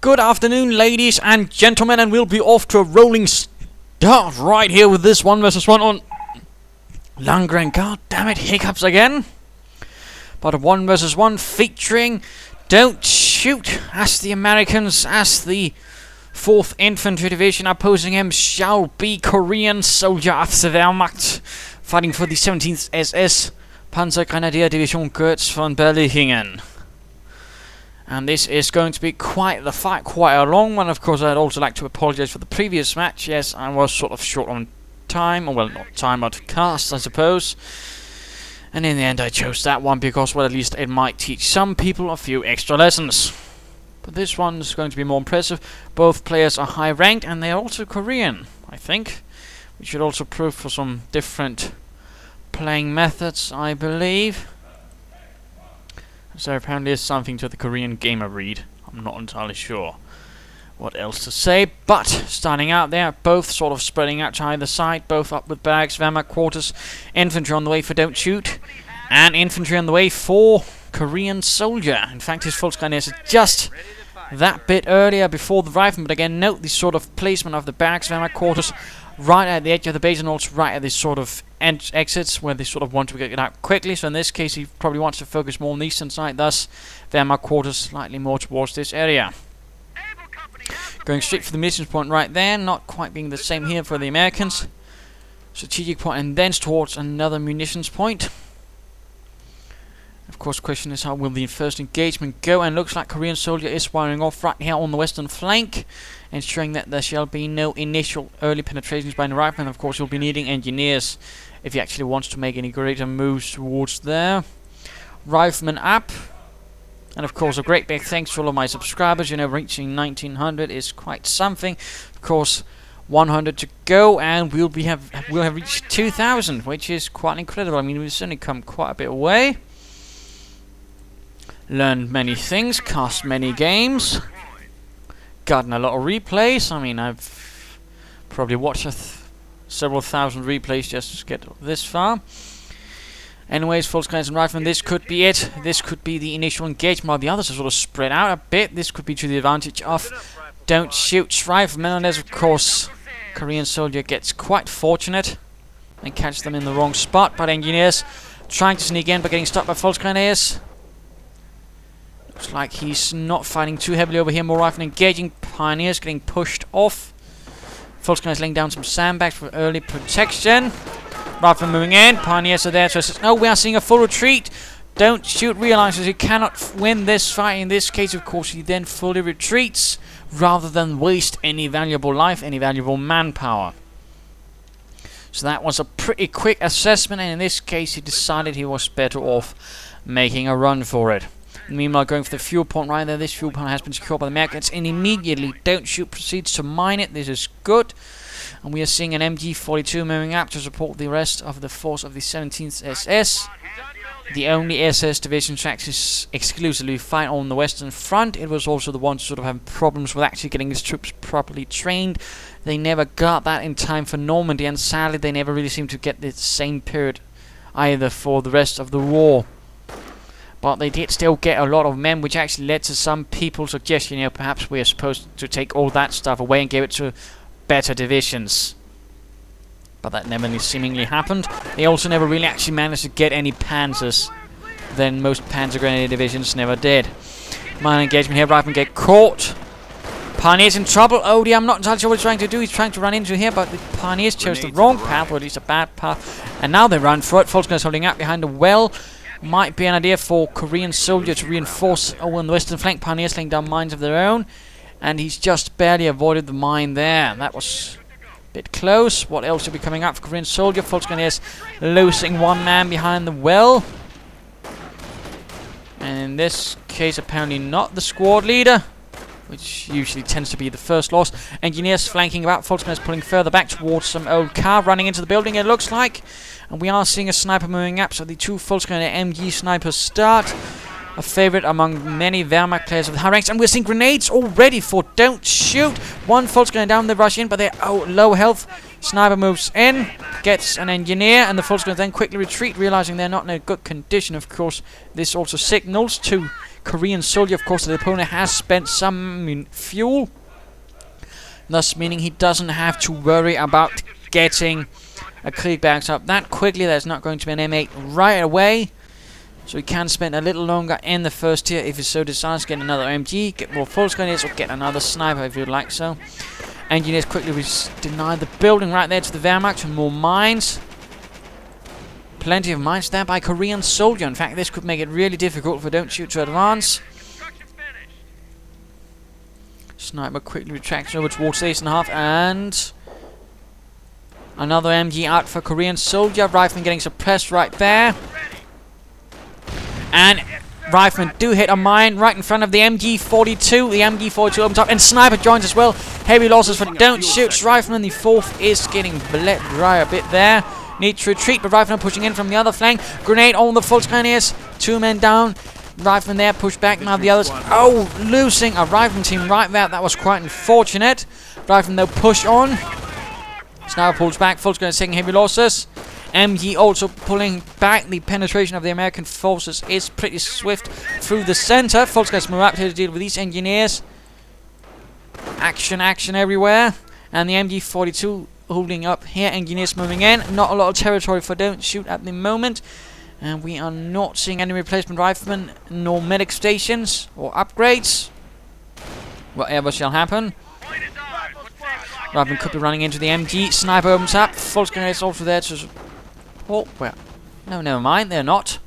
Good afternoon, ladies and gentlemen, and we'll be off to a rolling start right here with this 1 versus 1 on Langres. God damn it, hiccups again. But a 1 versus 1 featuring Dontshoot as the Americans, as the 4th Infantry Division. Opposing him shall be KoreanSoldier of the Wehrmacht, fighting for the 17th SS Panzer Division Kurz von Berlichingen. And this is going to be quite the fight, quite a long one. Of course, I'd also like to apologize for the previous match. Yes, I was sort of short on time, or well, not time, but cast, I suppose. And in the end, I chose that one because, well, at least it might teach some people a few extra lessons. But this one is going to be more impressive. Both players are high ranked, and they're also Korean, I think. We should also prove for some different playing methods, I believe. So apparently there's something to the Korean gamer read. I'm not entirely sure what else to say. But starting out there, both sort of spreading out to either side, both up with bags, Wehrmacht quarters, infantry on the way for Dontshoot, and infantry on the way for KoreanSoldier. In fact, his full scan is just that bit earlier before the rifleman. But again, note the sort of placement of the barracks, Wehrmacht quarters, right at the edge of the base, and also right at this sort of exits where they sort of want to get it out quickly. So in this case, he probably wants to focus more on the eastern side, thus Wehrmacht quarters slightly more towards this area. Going straight for the munitions point right there, not quite being the same here for the Americans. Strategic point, and then towards another munitions point. Of course, the question is, how will the first engagement go? And looks like KoreanSoldier is firing off right here on the western flank, ensuring that there shall be no initial early penetrations by the rifleman. Of course, you'll be needing engineers if he actually wants to make any greater moves towards there. Rifleman up. And of course, a great big thanks to all of my subscribers. You know, reaching 1900 is quite something. Of course, 100 to go, and we'll have reached 2000, which is quite incredible. I mean, we've certainly come quite a bit away. Learned many things, cast many games, gotten a lot of replays. I mean, I've probably watched several thousand replays just to get this far. Anyways, full scans and riflemen, this could be it. This could be the initial engagement, while the others are sort of spread out a bit. This could be to the advantage of Dontshoot's riflemen, unless, of course, KoreanSoldier gets quite fortunate and catch them in the wrong spot. But engineers trying to sneak in, but getting stopped by false grenadiers. Looks like he's not fighting too heavily over here. More rifle engaging. Pioneers getting pushed off. False grenadiers laying down some sandbags for early protection. Rifle moving in. Pioneers are there. So no, we are seeing a full retreat. Dontshoot realizes he cannot win this fight. In this case, of course, he then fully retreats rather than waste any valuable life, any valuable manpower. So that was a pretty quick assessment, and in this case, he decided he was better off making a run for it. Meanwhile, going for the fuel point right there. This fuel point has been secured by the Americans, and immediately Dontshoot proceeds to mine it. This is good. And we are seeing an MG-42 moving up to support the rest of the force of the 17th SS. The only SS division to actually exclusively fight on the western front. It was also the one to sort of have problems with actually getting its troops properly trained. They never got that in time for Normandy, and sadly they never really seemed to get the same period either for the rest of the war. But they did still get a lot of men, which actually led to some people suggesting, you know, perhaps we are supposed to take all that stuff away and give it to better divisions. But that never seemingly happened. They also never really actually managed to get any panzers. Then most panzer grenadier divisions never did. Minor engagement here, riflemen get caught. Pioneers in trouble. Oh dear, I'm not entirely sure what he's trying to do. He's trying to run into here, but the Pioneers chose the wrong path, or at least a bad path. And now they run for it. False gunners holding up behind the well. Might be an idea for KoreanSoldier to reinforce on the western flank. Pioneers laying down mines of their own. And he's just barely avoided the mine there. That was a bit close. What else will be coming up for KoreanSoldier? False grenadiers losing one man behind the well. And in this case, apparently not the squad leader, which usually tends to be the first loss. Engineers flanking about. False grenadiers pulling further back towards some old car, running into the building, it looks like. And we are seeing a sniper moving up, so the two false grenadier MG snipers start. A favorite among many Wehrmacht players of the high ranks. And we're seeing grenades already for Dontshoot. One false grenade down, they rush in, but they're low health. Sniper moves in, gets an engineer, and the false grenade then quickly retreat, realizing they're not in a good condition. Of course, this also signals to KoreanSoldier. Of course, the opponent has spent some fuel, thus meaning he doesn't have to worry about getting a Kriegbergs up that quickly. There's not going to be an M8 right away, so he can spend a little longer in the first tier if he so desires. Get another MG, get more Volksgrenadiers, or get another sniper if you'd like so. Engineers quickly deny the building right there to the Wehrmacht, and more mines. Plenty of mines there by KoreanSoldier. In fact, this could make it really difficult for Dontshoot to advance. Sniper quickly retracts over towards the 8.5, and another MG out for KoreanSoldier. Rifleman getting suppressed right there. And Riflemen do hit a mine right in front of the MG42. The MG42 opens up, and Sniper joins as well. Heavy losses for Dontshoot. Rifleman, the 4th, is getting bled dry a bit there. Needs to retreat, but Rifleman pushing in from the other flank. Grenade on the Volksgrenadiers. 2 men down. Rifleman there, push back. Now the others. Oh, losing a Rifleman team right there. That was quite unfortunate. Rifleman, though, push on. Sniper pulls back. Volksgrenadiers taking heavy losses. MG also pulling back. The penetration of the American forces is pretty swift through the center. Volksgrenadiers move up here to deal with these engineers. Action everywhere. And the MG42 holding up here. Engineers moving in. Not a lot of territory for Dontshoot at the moment. And we are not seeing any replacement riflemen, nor medic stations, or upgrades. Whatever shall happen. Rifleman could be running into the MG. Sniper opens up. Volksgrenadiers also there to... Oh, well. No, never mind. They're not.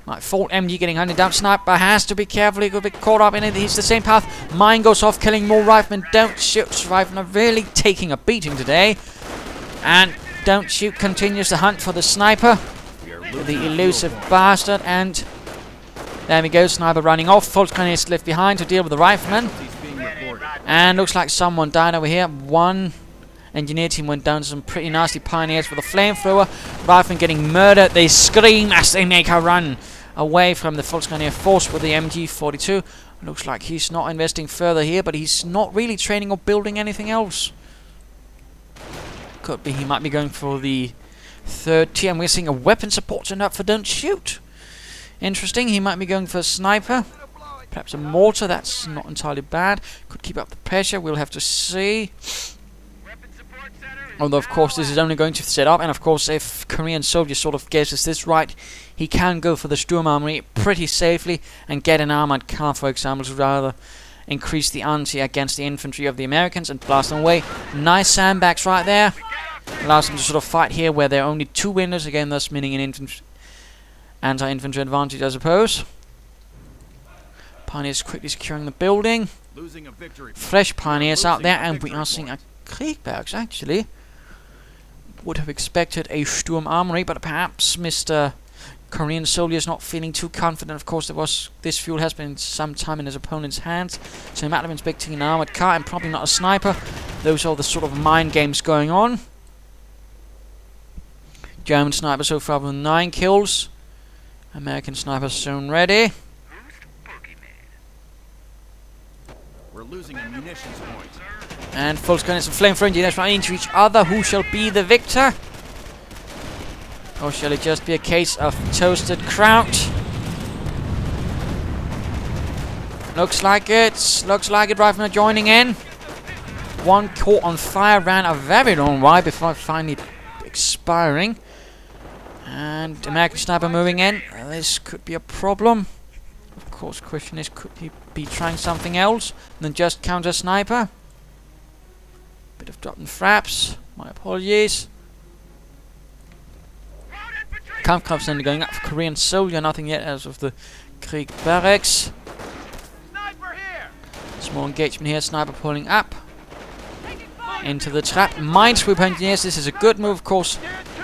Right, 4 MG getting hunted down. Sniper has to be careful. He could be caught up in it. He's the same path. Mine goes off, killing more riflemen. Dontshoot. Riflemen are really taking a beating today. And Dontshoot continues the hunt for the sniper. The elusive bastard. And there we go. Sniper running off. Volksgrenadiers left behind to deal with the riflemen. And looks like someone died over here. One engineer team went down to some pretty nasty pioneers with a flamethrower. Riflemen getting murdered. They scream as they make a run away from the Volksgrenadier force with the MG42. Looks like he's not investing further here, but he's not really training or building anything else. Could be he might be going for the 3rd tier. And we're seeing a weapon support turned up for Dontshoot. Interesting. He might be going for a sniper. Perhaps a mortar. That's not entirely bad. Could keep up the pressure. We'll have to see. Although, of course, this is only going to set up. And, of course, if KoreanSoldier sort of guesses this right, he can go for the Sturmarmory pretty safely and get an armored car, for example, to rather increase the ante against the infantry of the Americans and blast them away. Nice sandbags right there. Allows them to sort of fight here where there are only 2 windows. Again, thus meaning an anti-infantry advantage, I suppose. Pioneers quickly securing the building. Fresh pioneers out there, and we are seeing a Kriegbergs, actually. Would have expected a Sturm Armory, but perhaps Mr. KoreanSoldier is not feeling too confident. Of course, this fuel has been some time in his opponent's hands, so he might have been expecting an armored car and probably not a sniper. Those are the sort of mind games going on. German sniper so far with 9 kills. American sniper soon ready. We're losing a munitions point. And Volksgrenadiers and flamethrower engineers running into each other. Who shall be the victor? Or shall it just be a case of toasted kraut? Looks like it. Looks like it. Riflemen are joining in. One caught on fire, ran a very long while before finally expiring. And American sniper moving in. This could be a problem. Of course, question is, could he be trying something else than just counter sniper? Bit of dropping fraps. My apologies. Kampfkraft center going up for KoreanSoldier. Nothing yet as of the Krieg barracks. Small engagement here. Sniper pulling up into the trap. Minesweeper engineers. This is a good move, of course.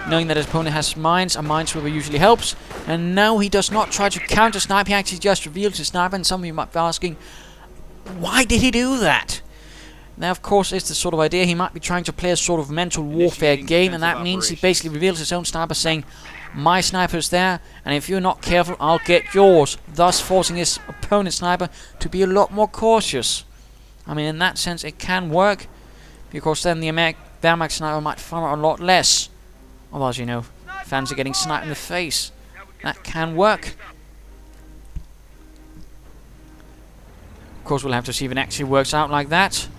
Knowing that his opponent has mines, a minesweeper usually helps. And now he does not try to counter snipe. He actually just reveals his sniper. And some of you might be asking, why did he do that? Now, of course, it's the sort of idea he might be trying to play a sort of mental warfare game, and that means he basically reveals his own sniper, saying, my sniper's there, and if you're not careful, I'll get yours, thus forcing his opponent's sniper to be a lot more cautious. I mean, in that sense, it can work, because then the Wehrmacht sniper might fire a lot less. Otherwise, you know, fans are getting sniped in the face. That can work. course, we'll have to see if it actually works out like that.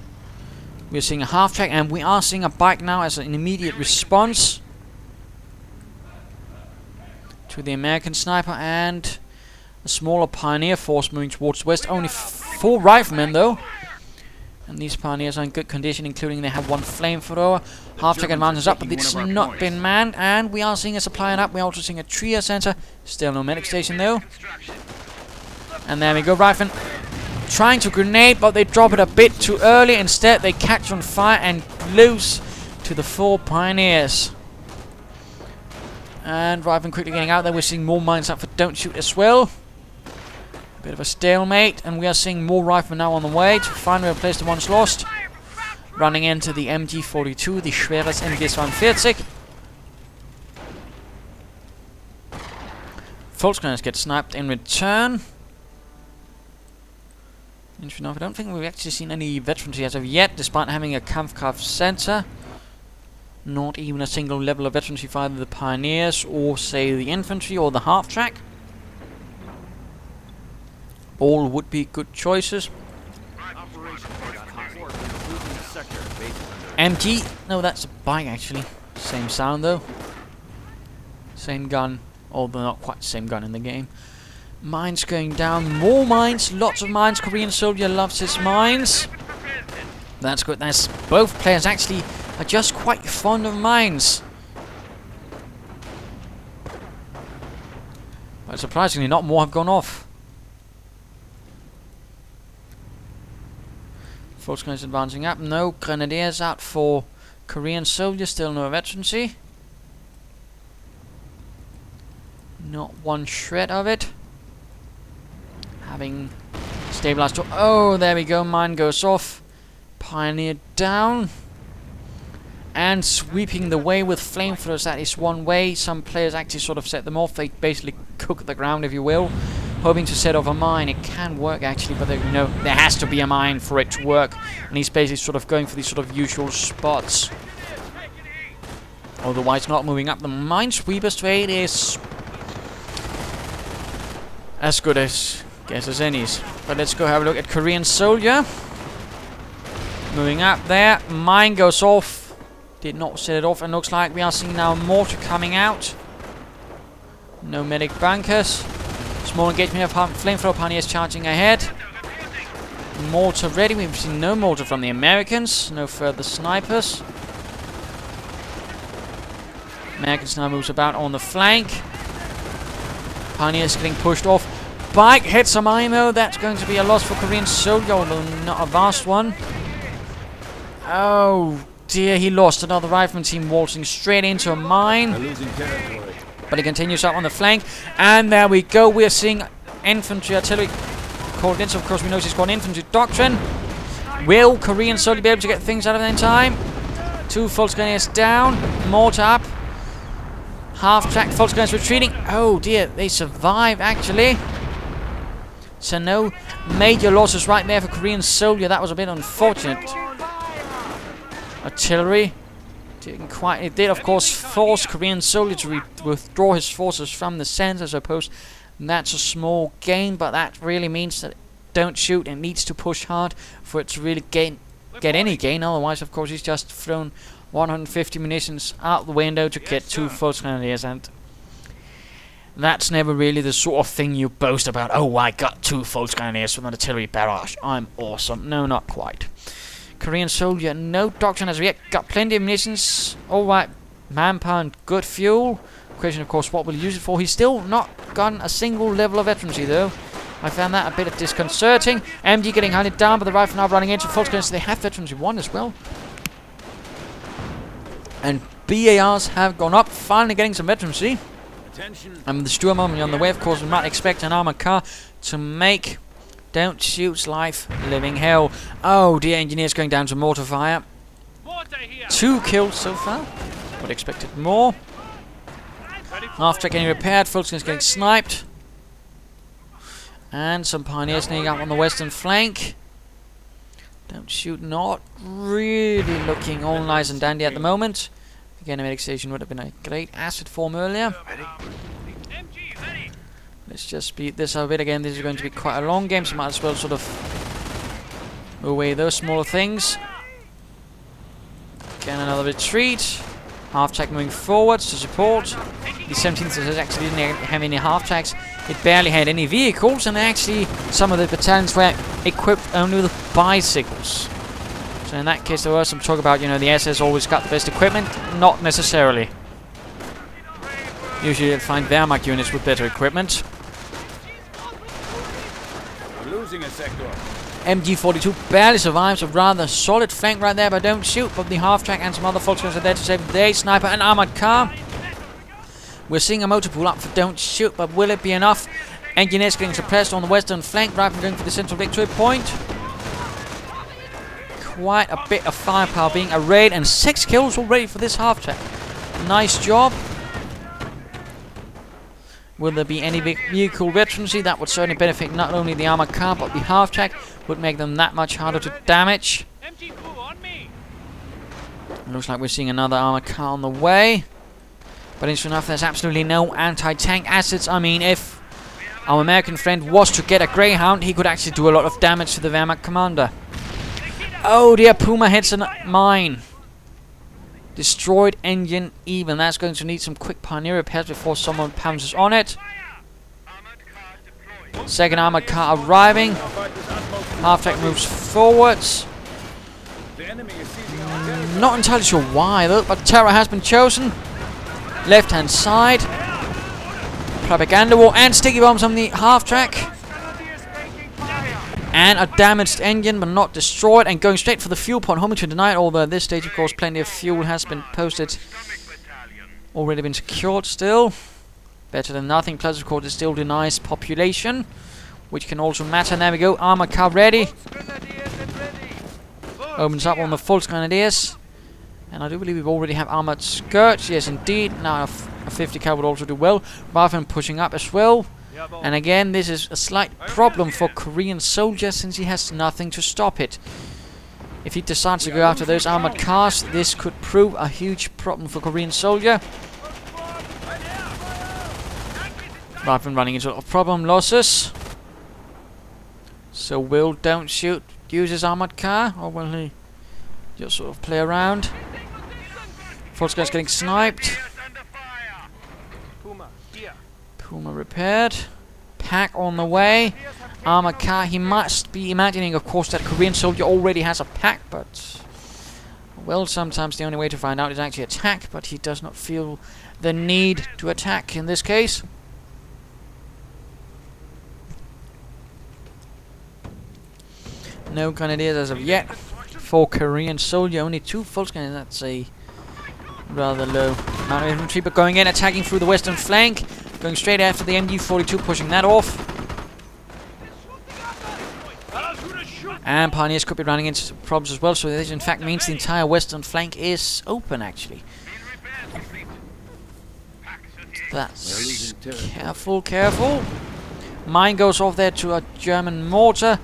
We're seeing a half-track, and we are seeing a bike now as an immediate response to the American sniper, and a smaller pioneer force moving towards the west. Only 4 riflemen, though. And these pioneers are in good condition, including they have 1 flamethrower. Half-track advances up, but it's not been manned. And we are seeing a supply up. We're also seeing a trier center. Still no medic station, though. And there we go, riflemen trying to grenade, but they drop it a bit too early. Instead, they catch on fire and lose to the 4 pioneers. And riflemen quickly getting out there. We're seeing more mines up for Dontshoot as well. A bit of a stalemate, and we are seeing more riflemen now on the way to finally replace the ones lost. Running into the MG42, the Schweres MG42. Volksgunners get sniped in return. Interesting enough, I don't think we've actually seen any veterans as of yet, despite having a Kampfkraft center. Not even a single level of veterancy for either the Pioneers or, say, the Infantry or the half-track. All would be good choices. MG. No, that's a bike, actually. Same sound, though. Same gun. Although not quite the same gun in the game. Mines going down. More mines. Lots of mines. KoreanSoldier loves his mines. That's good. That's both players actually are just quite fond of mines. But surprisingly, not more have gone off. Volksgunners advancing up. No grenadiers out for KoreanSoldier. Still no veterancy. Not one shred of it. Having stabilized. Oh, there we go. Mine goes off. Pioneer down. And sweeping the way with flamethrowers. That is one way. Some players actually sort of set them off. They basically cook the ground, if you will, hoping to set off a mine. It can work actually, but there has to be a mine for it to work. And he's basically sort of going for these sort of usual spots. Otherwise, not moving up. The minesweeper trade is as good as any. But let's go have a look at KoreanSoldier. Moving up there. Mine goes off. Did not set it off, and looks like we are seeing now mortar coming out. No medic bunkers. Small engagement of flamethrower pioneers charging ahead. Mortar ready. We've seen no mortar from the Americans. No further snipers. Americans now moves about on the flank. Pioneers getting pushed off. Bike hits some IMO. That's going to be a loss for KoreanSoldier, although not a vast one. Oh dear, he lost another rifleman team waltzing straight into a mine. But he continues up on the flank. And there we go. We're seeing infantry artillery called in. So of course we know it's called infantry doctrine. Will KoreanSoldier be able to get things out of it in time? 2 Volksgunners down. Mortar up. Half-track Volksgunners retreating. Oh dear, they survive actually. So no major losses right there for KoreanSoldier. That was a bit unfortunate. Artillery didn't quite. It did, of course, force KoreanSoldier to withdraw his forces from the center. I suppose that's a small gain, but that really means that Dontshoot and needs to push hard for it to really get any gain. Otherwise, of course, he's just thrown 150 munitions out the window to get 2 Volksgunners, and that's never really the sort of thing you boast about. Oh, I got 2 Volksgunners with an artillery barrage. I'm awesome. No, not quite. KoreanSoldier, no doctrine as of yet. Got plenty of munitions. Alright, manpower and good fuel. Question, of course, what we'll use it for. He's still not gotten a single level of veterancy, though. I found that a bit disconcerting. MG getting hunted down, but the rifle now running into Volksgunners. So they have veterancy 1 as well. And BARs have gone up, finally getting some veterancy. And the Sturm Army on the way, of course, we might expect an armored car to make Dontshoot's life living hell. Oh dear, engineers going down to mortar fire. 2 kills so far. Would expected more. Half-track getting repaired, Volksgunners getting sniped. And some pioneers sneaking up on the western flank. Dontshoot not really looking all nice and dandy at the moment. Again, a medic station would have been a great asset for him earlier. Let's just speed this up a bit again. This is going to be quite a long game, so might as well sort of Move away those smaller things. Again, another retreat. Half-track moving forwards to support. The 17th actually didn't have any half-tracks. It barely had any vehicles, and actually some of the battalions were equipped only with bicycles. So in that case, there was some talk about, you know, the SS always got the best equipment. Not necessarily. Usually you'll find Wehrmacht units with better equipment. We're losing a sector. MG42 barely survives. A rather solid flank right there, but don't shoot. But the half-track and some other Volksguns are there to save the day. Sniper and armored car. We're seeing a motor pull up for don't shoot, but will it be enough? Engineers getting suppressed on the western flank. Rifle going for the central victory point. Quite a bit of firepower being arrayed, and 6 kills already for this half-track. Nice job. Will there be any vehicle veterancy? That would certainly benefit not only the armored car, but the half-track. Would make them that much harder to damage. Looks like we're seeing another armored car on the way. But interesting enough, there's absolutely no anti-tank assets. I mean, if our American friend was to get a Greyhound, he could actually do a lot of damage to the Wehrmacht commander. Oh dear, Puma hits a mine. Destroyed engine even. That's going to need some quick pioneer repairs before someone pounces on it. Second armored car arriving. Half-track moves forwards. Not entirely sure why though, but terror has been chosen. Left-hand side. Propaganda war and sticky bombs on the half-track. And a damaged engine, but not destroyed. And going straight for the fuel point. Homing to deny it, although at this stage, of course, plenty of fuel has been posted. Already been secured still. Better than nothing. Plus, of course, it still denies population, which can also matter. There we go. Armor car ready. Opens up on the Volksgrenadiers. And I do believe we already have armored skirts. Yes, indeed. Now a 50 cal would also do well. Rifleman pushing up as well. And again, this is a slight problem for KoreanSoldier, since he has nothing to stop it. If he decides to go after those armored cars, this could prove a huge problem for KoreanSoldier. Rifleman running into a lot of problem losses. So will don't shoot use his armored car, or will he just sort of play around? Volksguy's getting sniped. Puma repaired. Pack on the way. Armored car. He must be imagining, of course, that KoreanSoldier already has a pack, but well, sometimes the only way to find out is actually attack, but he does not feel the need to attack in this case. No grenadiers as of yet for KoreanSoldier. Only 2 Volksguns. That's a rather low amount of infantry, but going in, attacking through the western flank. Going straight after the MG42, pushing that off. And Pioneers could be running into problems as well, so this in fact means the entire western flank is open, actually. That's careful, careful. Mine goes off there to a German mortar.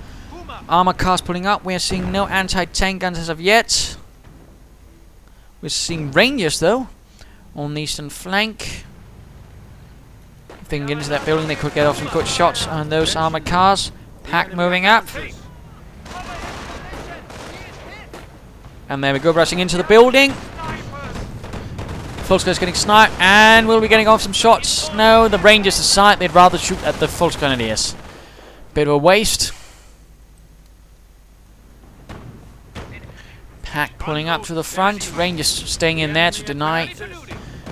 Armor cars pulling up. We're seeing no anti-tank guns as of yet. We're seeing Rangers though on the eastern flank. If they can get into that building, they could get off some good shots on those armored cars. Pack moving up. And there we go, rushing into the building. Volksguy's getting sniped, and we'll be getting off some shots. No, the Rangers decide they'd rather shoot at the Volksgrenadiers. Bit of a waste. Pack pulling up to the front. Rangers staying in there to deny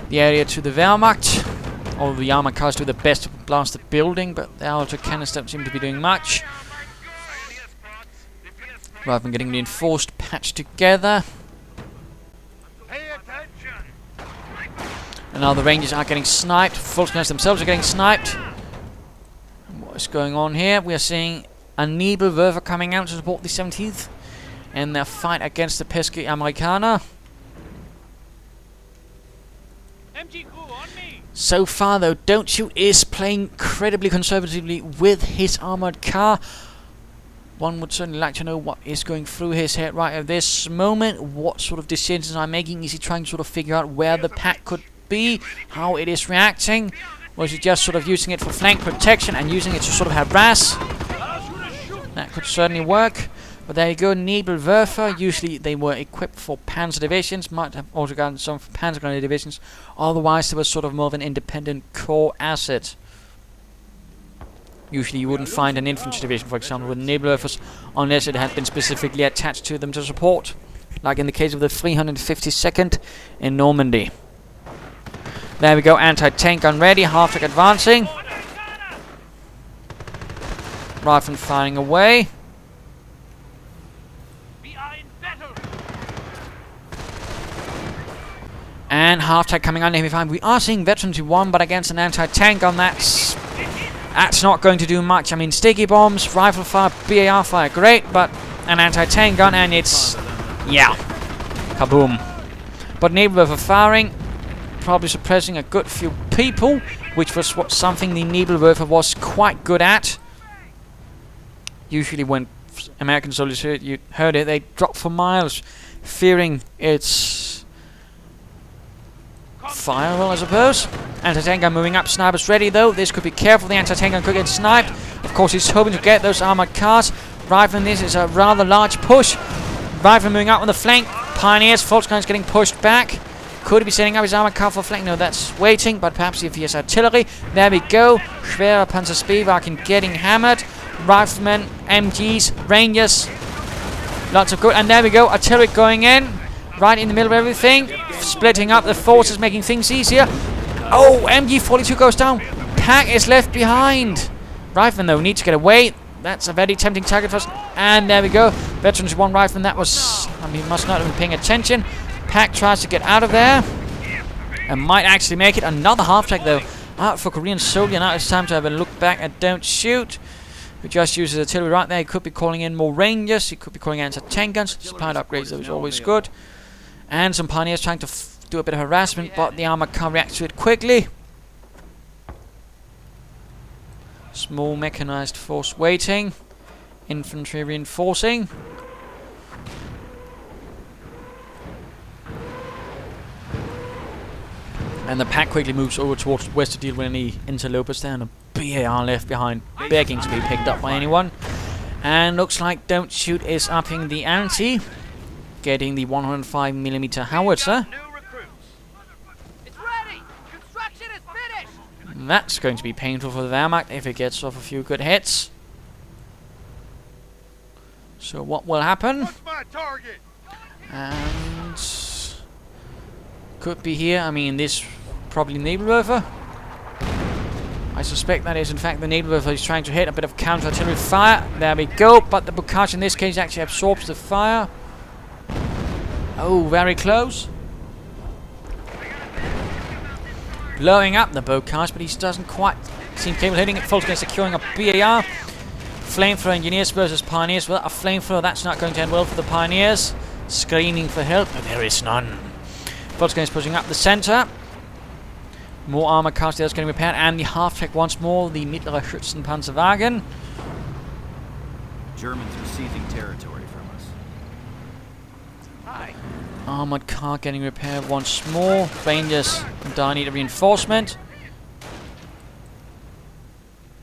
the area to the Wehrmacht. All the armor cars do their best to blast the building, but the auto cannons don't seem to be doing much. Rather than getting reinforced, patched together. And now the Rangers are getting sniped. Volksguns themselves are getting sniped. What is going on here? We are seeing a Nebelwerfer coming out to support the 17th in their fight against the pesky Amerikaner. So far though, Don't Shoot is playing incredibly conservatively with his armored car. One would certainly like to know what is going through his head right at this moment. What sort of decisions are making? Is he trying to sort of figure out where the pack could be? How it is reacting? Or is he just sort of using it for flank protection and using it to sort of harass? That could certainly work. But there you go, Nebelwerfer. Usually they were equipped for Panzer divisions, might have also gotten some for Panzer Grenadier divisions. Otherwise, they were sort of more of an independent core asset. Usually you wouldn't find an infantry division, for example, with Nebelwerfers, unless it had been specifically attached to them to support. Like in the case of the 352nd in Normandy. There we go, anti-tank gun ready, half-track advancing. Rifleman firing away. And half-track coming on heavy-fire. We are seeing veterans who won, but against an anti-tank gun, that's not going to do much. I mean, sticky bombs, rifle fire, BAR fire, great, but an anti-tank gun, and it's, yeah, kaboom. But Nebelwerfer firing, probably suppressing a good few people, which was something the Nebelwerfer was quite good at. Usually when American soldiers heard it, they dropped for miles, fearing its fire, well, I suppose. Anti-tank gun moving up, snipers ready though. This could be careful, the anti-tank gun could get sniped. Of course, he's hoping to get those armored cars. Rifleman, this is a rather large push. Rifleman moving up on the flank. Pioneers, Volkskrieger's getting pushed back. Could he be setting up his armored car for flank? No, that's waiting, but perhaps if he has artillery. There we go. Schwere Panzer Spielwagen getting hammered. Riflemen, MGs, Rangers. Lots of good. And there we go, artillery going in. Right in the middle of everything. Splitting up the forces, making things easier. Oh, MG42 goes down. Pack is left behind. Rifleman, though, needs to get away. That's a very tempting target for us. And there we go. Veterans one rifleman. That was... I mean, must not have been paying attention. Pack tries to get out of there. And might actually make it. Another half-track, though. Out for KoreanSoldier. Now it's time to have a look back at Dontshoot. Who just uses artillery right there. He could be calling in more Rangers. He could be calling in anti-tank guns. Spied upgrades, though, is always good. And some pioneers trying to do a bit of harassment, but the armor can't react to it quickly. Small mechanized force waiting. Infantry reinforcing. And the pack quickly moves over towards west to deal with any interlopers there, and a BAR left behind, begging to be picked up by anyone. And looks like Dontshoot is upping the ante, getting the 105mm howitzer. That's going to be painful for the Wehrmacht if it gets off a few good hits. So what will happen? And could be here. I mean, this probably Nebelwerfer. I suspect that is in fact the Nebelwerfer is trying to hit a bit of counter-artillery fire. There we go. But the Bukaj in this case actually absorbs the fire. Oh, very close. Blowing up the Bukaj, but he doesn't quite seem capable of hitting it. Volkskrieger securing a BAR. Flamethrower engineers versus pioneers. Well, a flamethrower, that's not going to end well for the pioneers. Screaming for help, but there is none. Volkskrieger is pushing up the center. More armor cars there is getting repaired, and the half-track once more, the Mittlere Schützenpanzerwagen. Germans are seizing territory from us. Hi. Armored car getting repaired once more. Rangers need a reinforcement.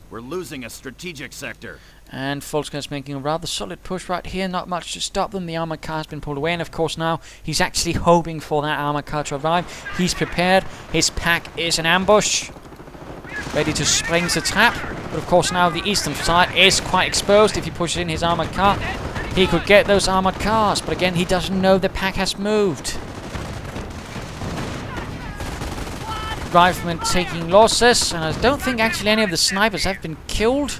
We're losing a strategic sector. And Volkskrieger is making a rather solid push right here. Not much to stop them. The armored car has been pulled away, and of course now he's actually hoping for that armored car to arrive. He's prepared. His pack is an ambush, ready to spring the trap. But of course now the eastern side is quite exposed. If he pushes in his armored car, he could get those armored cars. But again, he doesn't know the pack has moved. Riflemen taking losses, and I don't think actually any of the snipers have been killed.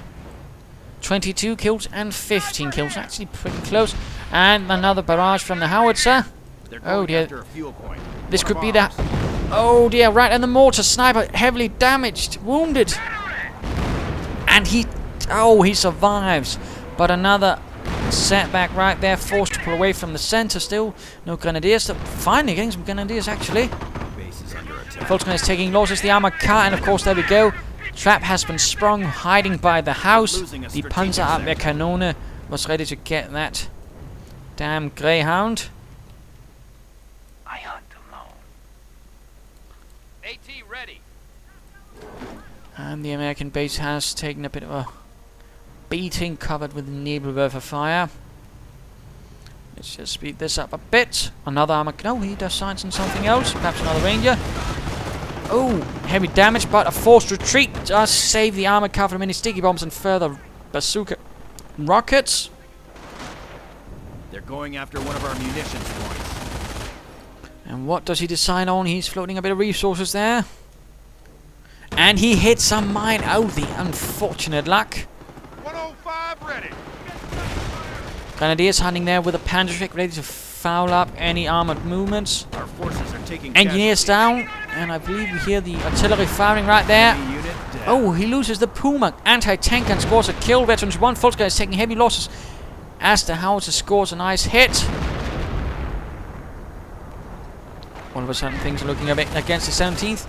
22 kills and 15 kills, actually pretty close. And another barrage from the howitzer. Oh dear, this could be the... Oh dear, right, and the mortar sniper heavily damaged, wounded. And he... Oh, he survives. But another setback right there, forced to pull away from the center still. No grenadiers, so finally getting some grenadiers actually. Volkskrieger is taking losses, the armored car, and of course there we go. Trap has been sprung, hiding by the house. The Panzerabwehrkanone was ready to get that damn Greyhound. I hunt alone. AT ready. And the American base has taken a bit of a beating, covered with Nebelwerfer fire. Let's just speed this up a bit. Another armor. No, he does signs on something else. Perhaps another ranger. Oh, heavy damage, but a forced retreat does save the armored car from any sticky bombs and further bazooka rockets. They're going after one of our munitions points. And what does he decide on? He's floating a bit of resources there. And he hits a mine. Oh, the unfortunate luck. 105 ready. Grenadiers hunting there with a Panzer ready to foul up any armored movements. Our forces are taking Engineers down, and I believe we hear the artillery firing right there. Oh, he loses the Puma. Anti-tank gun scores a kill. Veterans 1. Volkswagen is taking heavy losses as the howitzer scores a nice hit. All of a sudden, things are looking a bit against the 17th.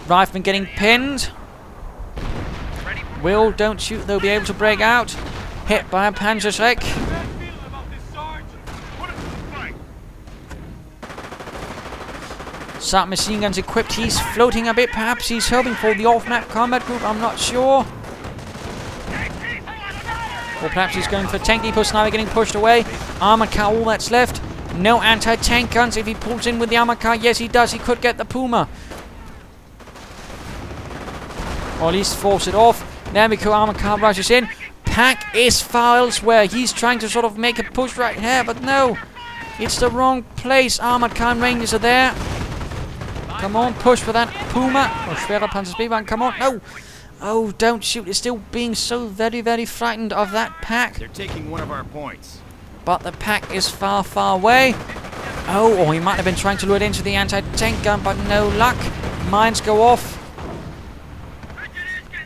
Rifleman getting pinned. Will, don't shoot, they'll be able to break out. Hit by a Panzerschreck. Submachine guns equipped. He's floating a bit. Perhaps he's hoping for the off-map combat group. I'm not sure. Or perhaps he's going for tank depot. Sniper getting pushed away. Armored car, all that's left. No anti-tank guns. If he pulls in with the armored car, yes, he does. He could get the Puma. Or at least force it off. There we go. Armored car rushes in. Pack is far elsewhere. He's trying to sort of make a push right here, but no. It's the wrong place. Armored car and Rangers are there. Come on, push for that Puma. Or schwerer Panzer come on. No. Oh, don't shoot. It's still being so very, very frightened of that pack. They're taking one of our points. But the pack is far, far away. Oh, or he might have been trying to lure it into the anti-tank gun, but no luck. Mines go off.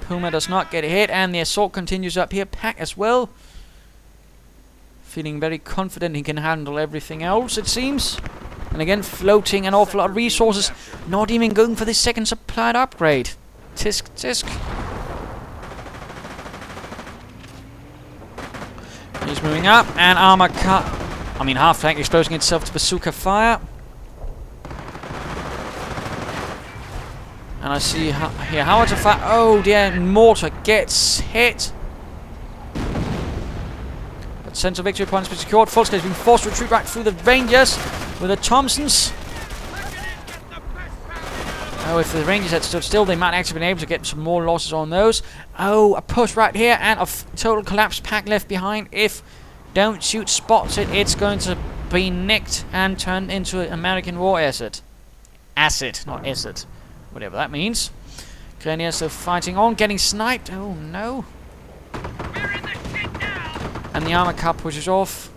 Puma does not get hit, and the assault continues up here. Pack as well. Feeling very confident he can handle everything else, it seems. And again, floating an awful lot of resources. Not even going for this second supplied upgrade. Tisk, tisk. He's moving up, and armor cut. I mean, half tank exposing itself to bazooka fire. And I see here howitzer fire. Oh dear, mortar gets hit. But central victory point has been secured. Volkswagen has been forced to retreat right through the Rangers with the Thompsons. Oh, if the Rangers had stood still, they might actually been able to get some more losses on those. Oh, a push right here, and a total collapse. Pack left behind. If Don't Shoot spots it, it's going to be nicked and turned into an American war asset. Asset, not asset. Whatever that means. Grenadiers still fighting on, getting sniped. Oh no. And the armor car pushes off.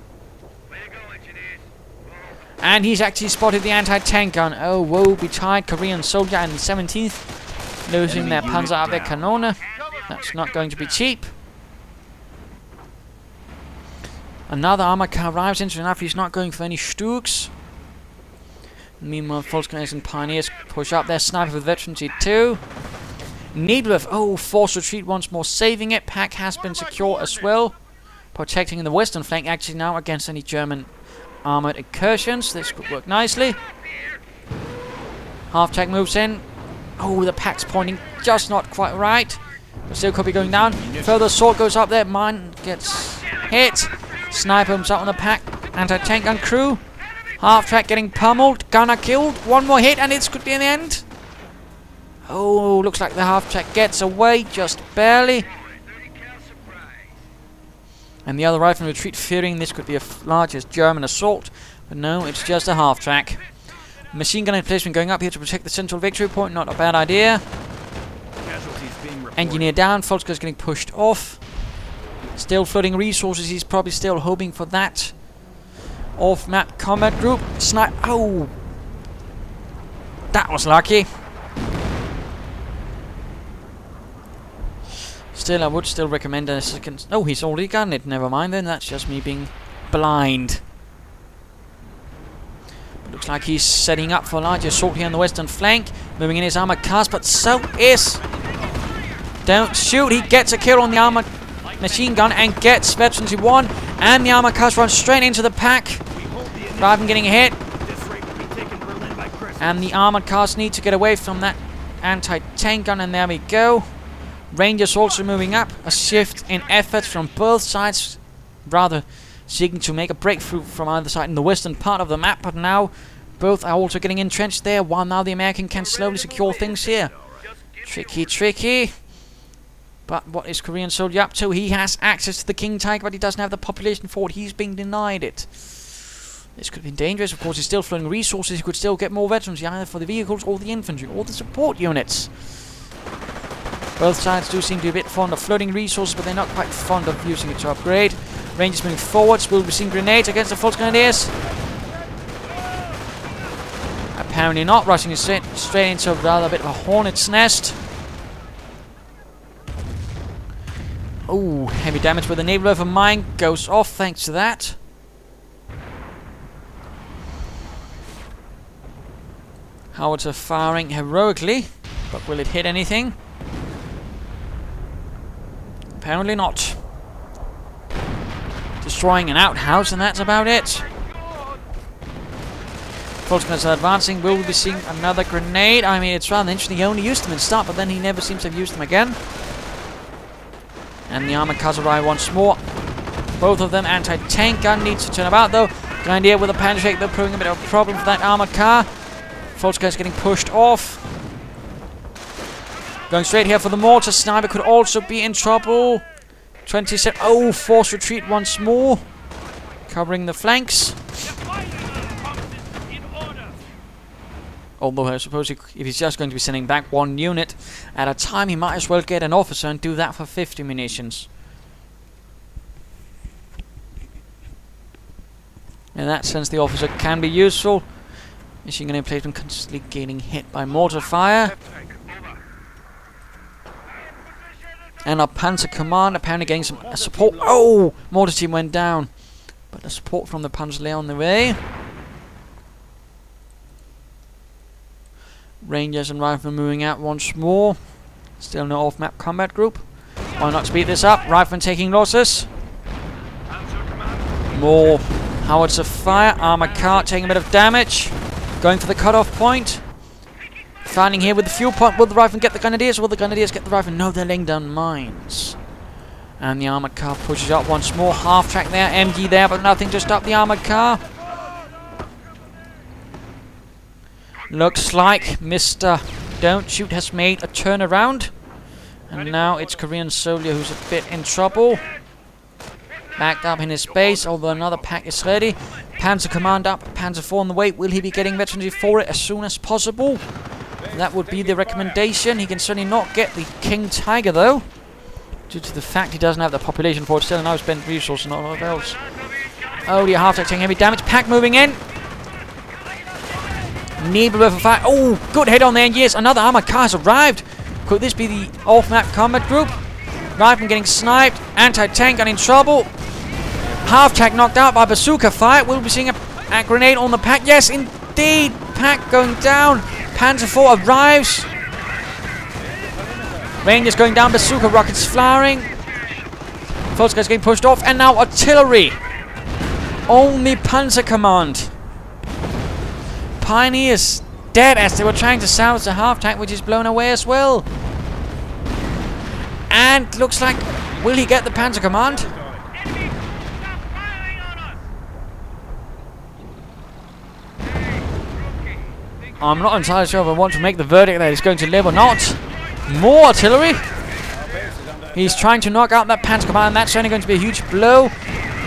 And he's actually spotted the anti-tank gun. Oh, woe betide KoreanSoldier and 17th. Losing their Panzer Lehr Kanone. That's not going to be cheap. Another armor car arrives. Interesting enough, he's not going for any Stuks. Meanwhile, Volkswagen and Pioneers push up their sniper with Veteran G2. Needworth, oh, forced retreat once more, saving it. Pack has been secure as well. Protecting the western flank actually now against any German armored incursions. This could work nicely. Half-tank moves in. Oh, the pack's pointing just not quite right. But still could be going down. Further assault goes up there. Mine gets hit. Sniper moves out on the pack. Anti-tank gun crew. Half-track getting pummeled. Gunner killed. One more hit and it could be an end. Oh, looks like the half-track gets away just barely. And the other rifleman retreat, fearing this could be a largest German assault. But no, it's just a half-track. Machine gun emplacement going up here to protect the central victory point. Not a bad idea. Engineer down. Volkswagen's getting pushed off. Still flooding resources. He's probably still hoping for that off-map combat group. Snipe. Oh! That was lucky. Still, I would still recommend a second. Oh, he's already gotten it. Never mind then. That's just me being blind. But looks like he's setting up for a larger assault here on the western flank. Moving in his armored cars, but so is Don't Shoot. He gets a kill on the armored machine gun and gets Veterans 1. And the armored cars run straight into the pack. Rather than getting hit. And the armored cars need to get away from that anti-tank gun. And there we go. Rangers also moving up. A shift in efforts from both sides. Rather seeking to make a breakthrough from either side in the western part of the map, but now both are also getting entrenched there, while now the American can slowly secure things here. Tricky, tricky. But what is KoreanSoldier up to? He has access to the King Tiger, but he doesn't have the population for it. He's being denied it. This could have been dangerous. Of course, he's still flowing resources. He could still get more veterans, either for the vehicles or the infantry or the support units. Both sides do seem to be a bit fond of floating resources, but they're not quite fond of using it to upgrade. Rangers moving forwards. Will be seeing grenades against the Fulton Grenadiers. Apparently not. Rushing straight into a rather bit of a hornet's nest. Oh, heavy damage with the naval rifle mine goes off thanks to that. Howitzer firing heroically, but will it hit anything? Apparently not. Destroying an outhouse, and that's about it. Fultoners are advancing. Will we be seeing another grenade? I mean, it's rather interesting. He only used them in start, but then he never seems to have used them again. And the armored cars arrive once more. Both of them anti-tank gun needs to turn about though. Grenadier with a pancake though, proving a bit of a problem for that armored car. Fulton is getting pushed off. Going straight here for the mortar. Sniper could also be in trouble. 27. Oh, forced retreat once more. Covering the flanks. Although I suppose if he's just going to be sending back one unit at a time, he might as well get an officer and do that for 50 munitions. In that sense, the officer can be useful. Machine gun emplacement constantly getting hit by mortar fire. And our Panzer Command apparently getting some support. Oh! Mortar team went down. But the support from the Panzer Lehr on the way. Rangers and Riflemen moving out once more. Still no off-map combat group. Why not speed this up? Riflemen taking losses. More howitzer fire. Armored car taking a bit of damage. Going for the cut-off point. Finding here with the fuel point. Will the Riflemen get the Grenadiers? Will the Grenadiers get the Riflemen? No, they're laying down mines. And the armored car pushes up once more. Half-track there. MG there, but nothing to stop the armored car. Looks like Mr. Dontshoot has made a turnaround. And now it's KoreanSoldier who's a bit in trouble. Backed up in his base, although another pack is ready. Panzer Command up, Panzer IV on the way. Will he be getting veteranry for it as soon as possible? That would be the recommendation. He can certainly not get the King Tiger though, due to the fact he doesn't have the population for it. Still now spent resources and all else. Oh, the half-track taking heavy damage. Pack moving in. Naval rifle fire. Oh, good hit on there. And yes, another armored car has arrived. Could this be the off-map combat group? Rifleman getting sniped. Anti-tank gun in trouble. Half-track knocked out by bazooka fire. We'll be seeing a grenade on the pack. Yes, indeed. Pack going down. Panzer IV arrives. Rangers going down. Bazooka rockets firing. Fulton getting pushed off. And now artillery. Only Panzer Command. Pioneers dead as they were trying to salvage the half-tank, which is blown away as well. And looks like, will he get the Panzer Command? I'm not entirely sure if I want to make the verdict that he's going to live or not. More artillery. He's trying to knock out that Panzer Command. That's only going to be a huge blow.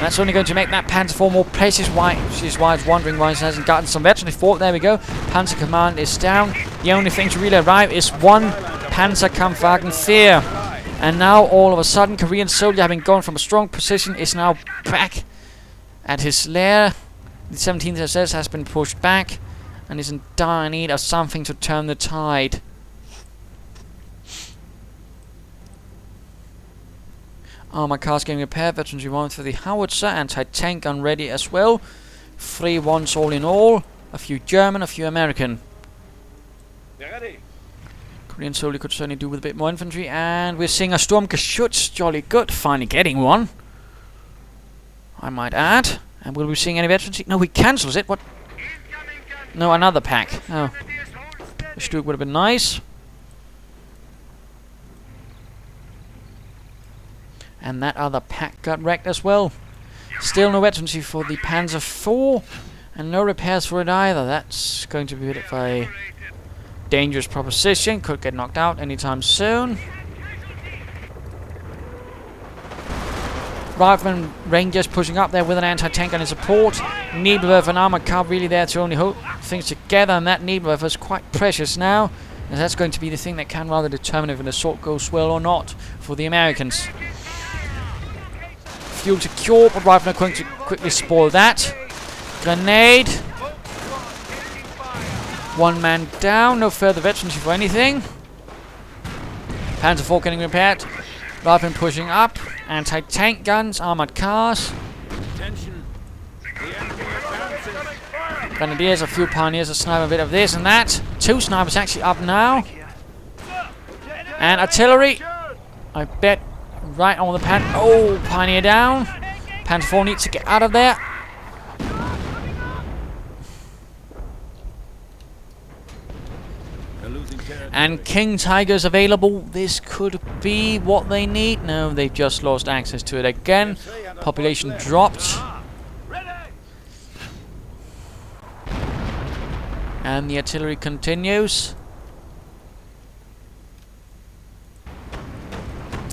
That's only going to make that Panzer IV more precious, which is why it's wondering why he hasn't gotten some veteranry for it. There we go. Panzer Command is down. The only thing to really arrive is one Panzerkampfwagen 4. And now, all of a sudden, KoreanSoldier, having gone from a strong position, is now back at his lair. The 17th SS has been pushed back and is in dire need of something to turn the tide. Armored cars getting repaired, veterans rewind for the howitzer, anti-tank gun ready as well. 3 ones all in all. A few German, a few American. KoreanSoldier could certainly do with a bit more infantry, and we're seeing a Sturmgeschütz, jolly good, finally getting one. I might add. And will we seeing any veterans? No, he cancels it. What? No, another pack. Oh, the Stuke would have been nice. And that other pack got wrecked as well. Still no veterancy for the Panzer IV, and no repairs for it either. That's going to be a bit of a dangerous proposition. Could get knocked out anytime soon. Rifleman Rangers pushing up there with an anti-tank on his support. Nebelwerfer and armored car really there to only hold things together, and that Nebelwerfer is quite precious now, and that's going to be the thing that can rather determine if an assault goes well or not for the Americans. Fuel secure, but Rifleman going to quickly spoil that. Grenade. One man down, no further veterancy for anything. Panzer IV getting repaired. Rifleman pushing up. Anti-tank guns, armored cars. Grenadiers, a few pioneers, a sniper, a bit of this and that. 2 snipers actually up now. And artillery. I bet right on the oh, pioneer down. Panzer IV needs to get out of there. And King Tiger's available. This could be what they need. No, they've just lost access to it again. Population dropped. And the artillery continues.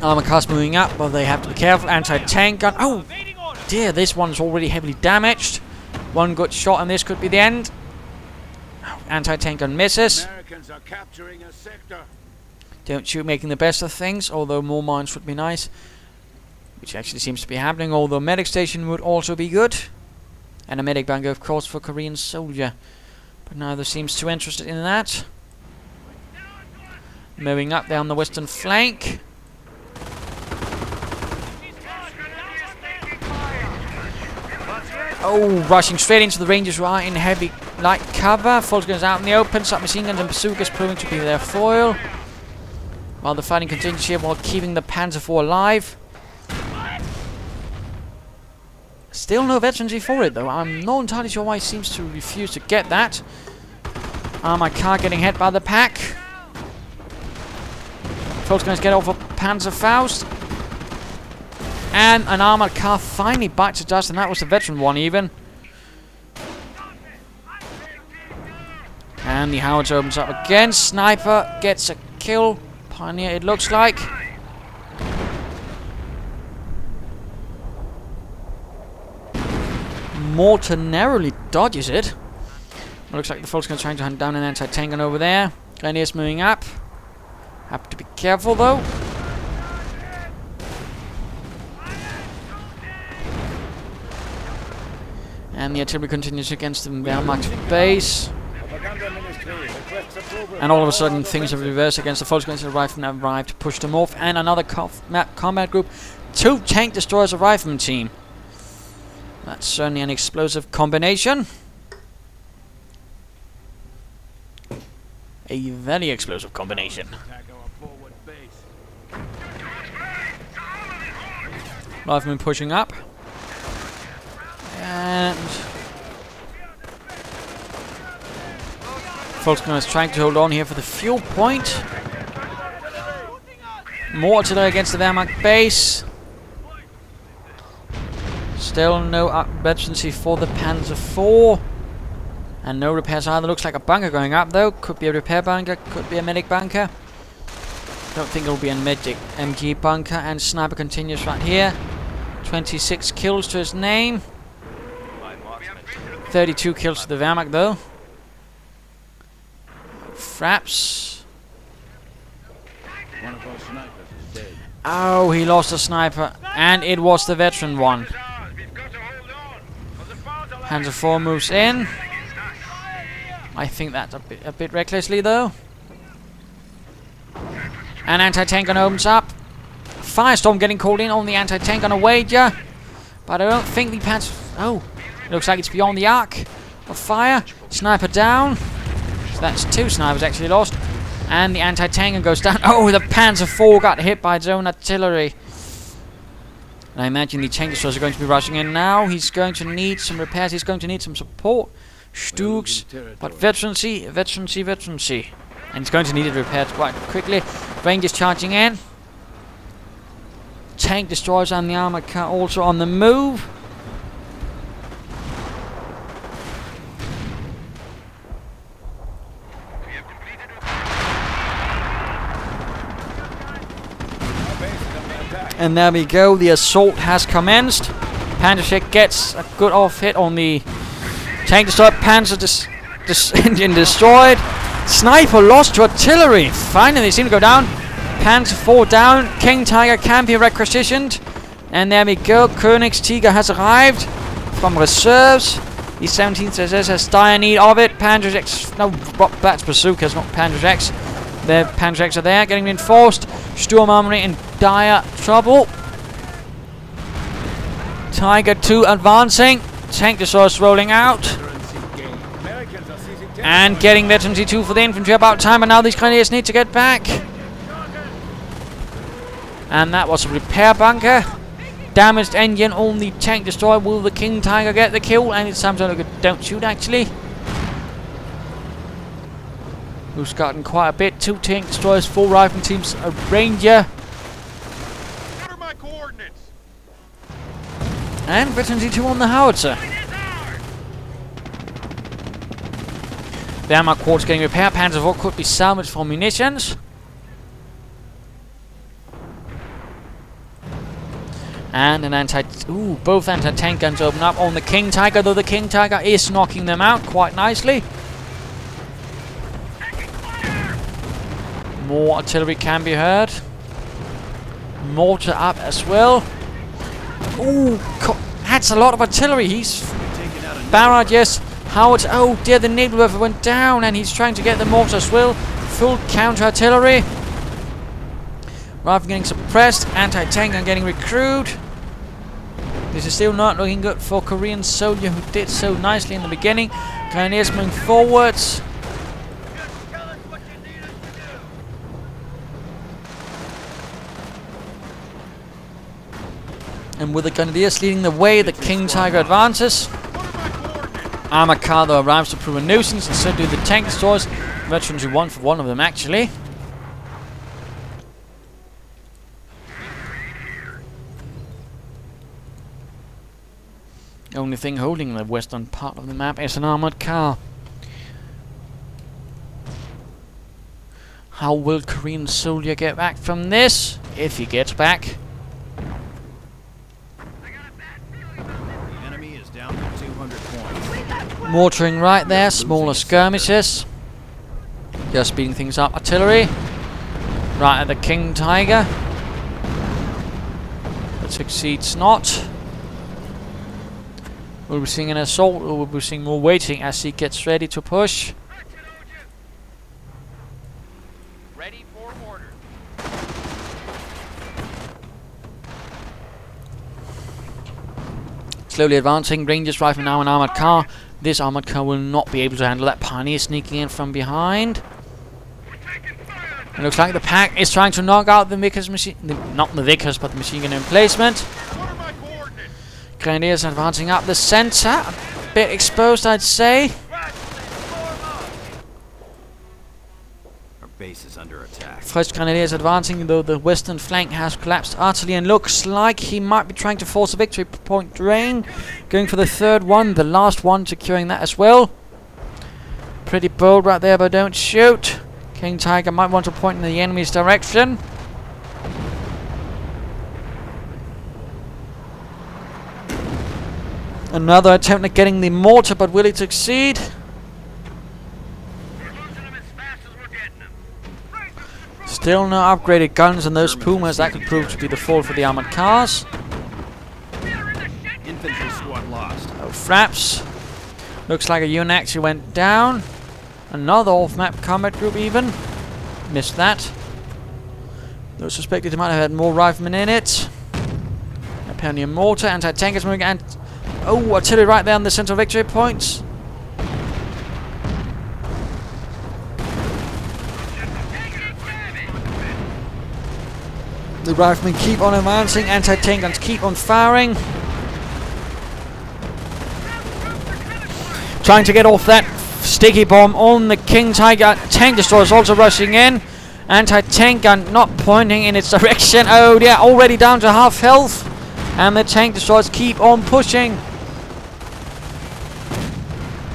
Armor cars moving up, but they have to be careful. Anti-tank gun. Oh dear, this one's already heavily damaged. One good shot and this could be the end. Anti-tank gun misses. Are capturing a sector. Dontshoot making the best of things, although more mines would be nice. Which actually seems to be happening, although medic station would also be good. And a medic bunker, of course, for KoreanSoldier. But neither seems too interested in that. Moving up down the western flank. Oh, rushing straight into the Rangers who are in heavy light cover. Full guns out in the open. Submachine guns and bazookas proving to be their foil. While the fighting continues here while keeping the Panzer IV alive. Still no veterancy for it though. I'm not entirely sure why he seems to refuse to get that. Armored car getting hit by the pack. Full guns get over Panzer Faust. And an armored car finally bites the dust, and that was the veteran one even. And the howitzer opens up again. Sniper gets a kill. Pioneer, it looks like. Mortar narrowly dodges it. It looks like the Volksgun trying to hunt down an anti-tank gun over there. Grenadiers moving up. Have to be careful though. And the artillery continues against the Wehrmacht base. And all of a sudden things have reversed against the Volksguns. The riflemen have arrived to push them off. And another combat group. 2 tank destroyers, a rifleman team. That's certainly an explosive combination. A very explosive combination. Riflemen pushing up. And Volksgun is trying to hold on here for the fuel point. More artillery against the Wehrmacht base. Still no veterancy for the Panzer IV. And no repairs either. Looks like a bunker going up though. Could be a repair bunker, could be a medic bunker. Don't think it'll be a medic MG bunker. And sniper continues right here. 26 kills to his name. 32 kills to the Wehrmacht though. Fraps. One of our snipers is dead. Oh, he lost a sniper. And it was the veteran one. Panzer IV moves in. I think that's a bit recklessly though. An anti-tank gun opens up. Firestorm getting called in on the anti-tank gun, a wager. But I don't think the Panzer... Oh, looks like it's beyond the arc of fire. Sniper down. So that's 2 snipers actually lost. And the anti-tank gun goes down. Oh, the Panzer IV got hit by its own artillery. And I imagine the tank destroyers are going to be rushing in now. He's going to need some repairs. He's going to need some support. Stooks. But veterancy. And he's going to need it repaired quite quickly. Rangers charging in. Tank destroyers and the armored car also on the move. And there we go, the assault has commenced. Panzer gets a good off hit on the tank destroyer. Panzer engine destroyed. Sniper lost to artillery. Finally, they seem to go down. Panzer 4 down. King Tiger can be requisitioned. And there we go. Königstiger has arrived from reserves. The 17th SS has dire need of it. Panzer X. No, that's bazookas, not Panzer X. The Panzer X are there, getting reinforced. Sturm Armory in dire trouble. Tiger 2 advancing. Tank destroyers rolling out. And getting veterancy 2 for the infantry about time. And now these Grenadiers need to get back. And that was a repair bunker. Damaged engine on the tank destroyer. Will the King Tiger get the kill? And it's time to look at Dontshoot actually. Who's gotten quite a bit. 2 tank destroyers, 4 rifleman teams, a ranger. What are my coordinates? And veterancy 2 on the howitzer. Wehrmacht quarters getting repaired. Panzer 4 could be salvaged for munitions. And an both anti-tank guns open up on the King Tiger, though the King Tiger is knocking them out quite nicely. More artillery can be heard. Mortar up as well. Ooh, that's a lot of artillery. He's Barrett, yes. Howard, oh dear, the Nebelwerfer went down and he's trying to get the mortar as well. Full counter-artillery. Rifle getting suppressed. Anti-tank are getting recruited. This is still not looking good for KoreanSoldier, who did so nicely in the beginning. Grenadiers moving forwards. And with the Grenadiers leading the way, the King Tiger advances. Armored car though arrives to prove a nuisance, and so do the tank destroyers. Veterans who won for one of them actually. The only thing holding the western part of the map is an armored car. How will KoreanSoldier get back from this? If he gets back. The enemy is down to 200 points. Mortaring right there, smaller skirmishes. Just speeding things up. Artillery. Right at the King Tiger. But succeeds not. We'll be seeing an assault, or we'll be seeing more waiting as he gets ready to push. Ready for order. Slowly advancing, Rangers rifle now an armored car. This armored car will not be able to handle that. Pioneer sneaking in from behind. It looks like the pack is trying to knock out the Vickers machine, not the Vickers, but the machine gun emplacement. Grenadiers advancing up the center. A bit exposed, I'd say. Our base is under attack. First Grenadiers advancing, though the western flank has collapsed utterly, and looks like he might be trying to force a victory point drain. Going for the third one, the last one, securing that as well. Pretty bold right there, but don't shoot. King Tiger might want to point in the enemy's direction. Another attempt at getting the mortar, but will it succeed? Still no upgraded guns, and those Pumas, that could prove to be the fall for the armored cars. Infantry squad lost. Oh, fraps. Looks like a unit actually went down. Another off-map combat group even. Missed that. Those suspected he might have had more riflemen in it. Apparently a mortar, anti-tankers moving, and oh, artillery right there on the central victory points. The riflemen keep on advancing, anti-tank guns keep on firing. Trying to get off that sticky bomb on the King Tiger. Tank destroyers also rushing in. Anti-tank gun not pointing in its direction. Oh dear, already down to half health. And the tank destroyers keep on pushing.